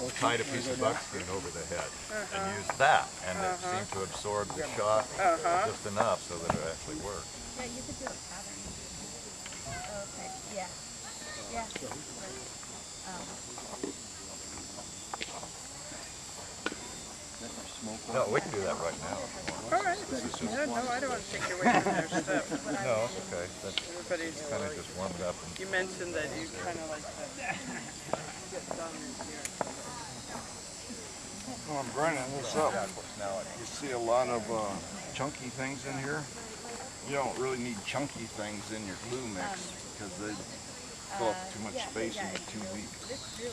tied a piece of buckskin over the head and used that, and it seemed to absorb the shot just enough so that it actually worked. Yeah, you could do a pattern. Okay, yeah. Yeah. No, we can do that right now. All right. No, I don't want to take you away from their stuff. No, it's okay. That's Everybody's kind of just warmed up. You mentioned that you kind of like to get done here. Well, I'm grinding this up. You see a lot of chunky things in here. You don't really need chunky things in your glue mix because they fill up too much space and get too weak.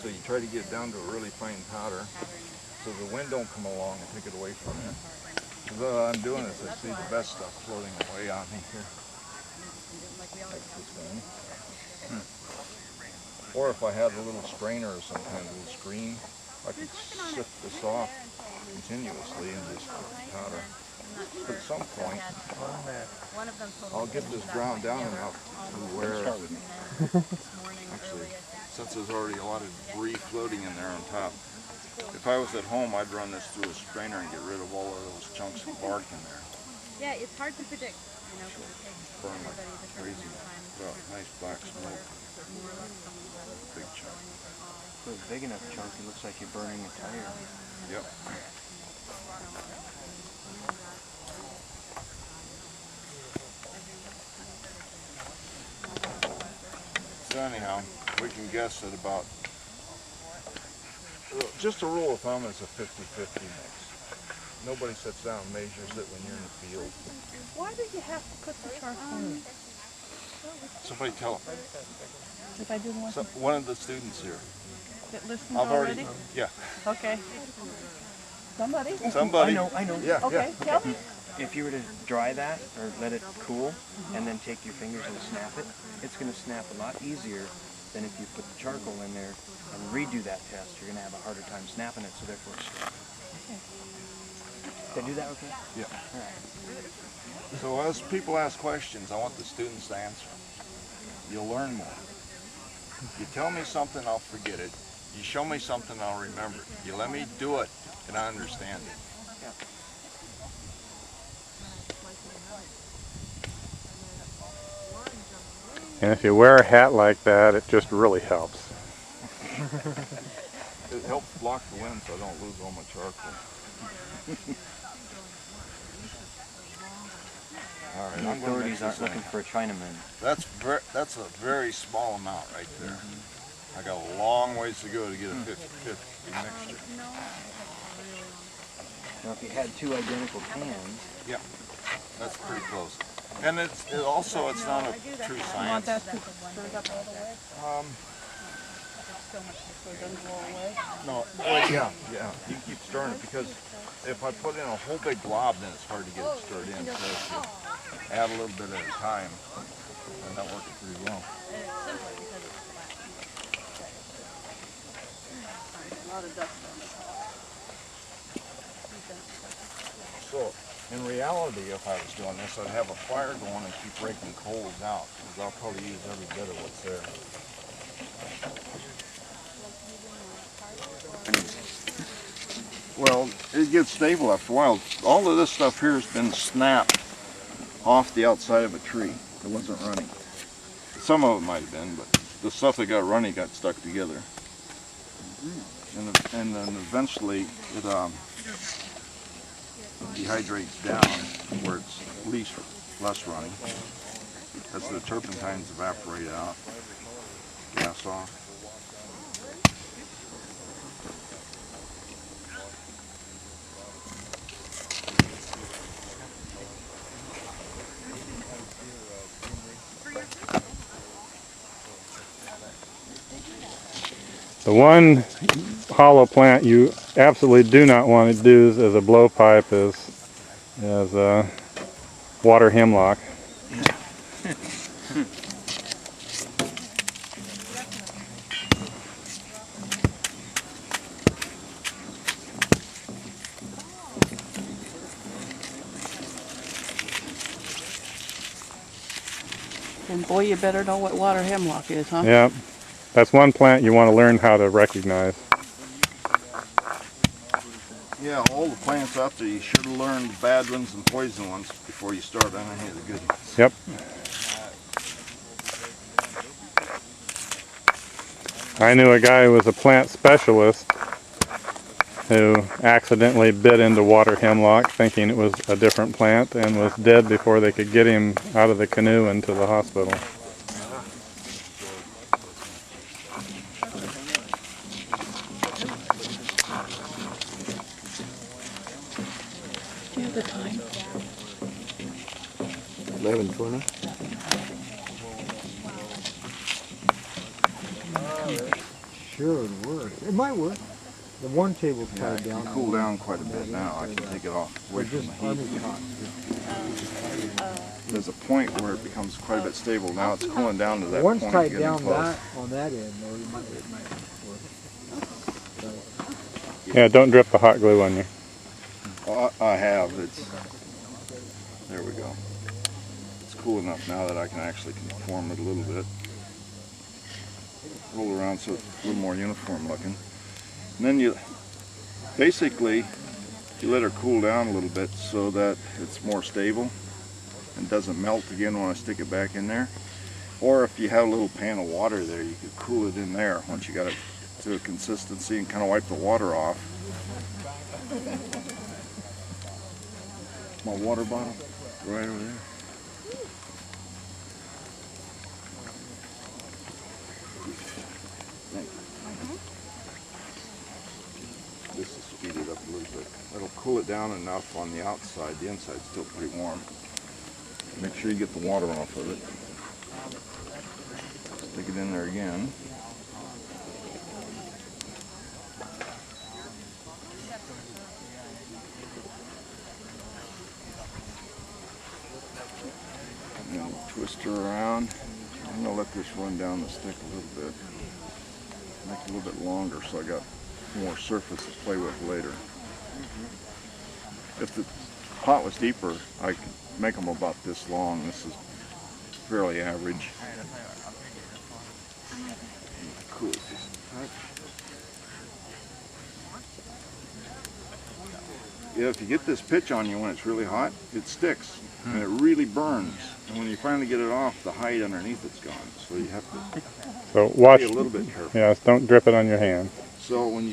So you try to get it down to a really fine powder so the wind don't come along and take it away from you. So what I'm doing is I see the best stuff floating away on me here. Like this thing. Or if I had a little strainer or some kind of little screen, I could sift this off continuously in this powder. But at some point, I'll get this ground down enough to where, actually, since there's already a lot of debris floating in there on top, if I was at home, I'd run this through a strainer and get rid of all of those chunks of bark in there. Yeah, it's hard to predict, you know, because it takes Burn like everybody different crazy. time. Well, nice black smoke. Big chunk. For a big enough chunk, it looks like you're burning a tire. Yep. So anyhow, we can guess at about, just a rule of thumb is a 50-50 mix. Nobody sits down and measures it when you're in the field. Why do you have to put the charcoal in? Somebody tell them. If I didn't want to, One of the students here. that listens I've already, already? yeah. Okay. Somebody? Somebody. I know. Yeah, Okay, tell me. If you were to dry that or let it cool and then take your fingers and snap it, it's going to snap a lot easier than if you put the charcoal in there and redo that test. You're going to have a harder time snapping it, so therefore it's straight. Did I do that okay? Yeah. All right. So as people ask questions, I want the students to answer them. You'll learn more. You tell me something, I'll forget it. You show me something, I'll remember it. You let me do it, and I understand it. Yeah. And if you wear a hat like that, it just really helps. It helps block the wind so I don't lose all my charcoal. All right, The authorities aren't looking for a Chinaman. That's a very small amount right there. I got a long ways to go to get a 50-50 mixture. Now, if you had two identical cans, Yeah, that's pretty close. And it's also not a true Want science. that to stir up all the way? So much so it doesn't blow away? No, yeah. You can keep stirring it because if I put in a whole big glob, then it's hard to get it stirred in. So if you add a little bit at a time, and that works pretty well. And it's simpler because it's flat. A lot of dust on it. So, in reality, if I was doing this, I'd have a fire going and keep raking coals out, because I'll probably use every bit of what's there. Well, it gets stable after a while. All of this stuff here has been snapped off the outside of a tree that wasn't running. Some of it might have been, but the stuff that got running got stuck together. And then eventually it dehydrates down where it's less running. As the turpentines evaporate out, gas off. The one hollow plant you absolutely do not want to do as a blowpipe is water hemlock. And boy, you better know what water hemlock is, huh? Yeah, that's one plant you want to learn how to recognize. Yeah, all the plants out there, you should have learned the bad ones and poison ones before you start on any of the good ones. Yep. I knew a guy who was a plant specialist who accidentally bit into water hemlock thinking it was a different plant and was dead before they could get him out of the canoe into the hospital. Do you have the time? 11:20. Sure, it'd work. It might work. The one table's Yeah, tied it down. can cool down quite a bit now. I can take it off away We're from just the army heat. cotton. There's a point where it becomes quite a bit stable. Now it's cooling down to that One's point. tied getting down close. that on that end, or it might work. Yeah, don't drip the hot glue on you. Oh, I have. There we go. It's cool enough now that I can actually conform it a little bit. Roll around so it's a little more uniform looking. And then you let her cool down a little bit so that it's more stable and doesn't melt again when I stick it back in there. Or if you have a little pan of water there, you could cool it in there once you got it to a consistency and kind of wipe the water off. My water bottle right over there. This will speed it up a little bit. It'll cool it down enough on the outside. The inside's still pretty warm. Make sure you get the water off of it. Stick it in there again. And then twist her around. I'm going to let this run down the stick a little bit. Make it a little bit longer so I got more surface to play with later. If the pot was deeper, I could make them about this long. This is fairly average. Cool. Yeah, if you get this pitch on you when it's really hot, it sticks and it really burns. And when you finally get it off, the hide underneath it's gone. So you have to So watch. be a little bit careful. Yes, don't drip it on your hand. So when you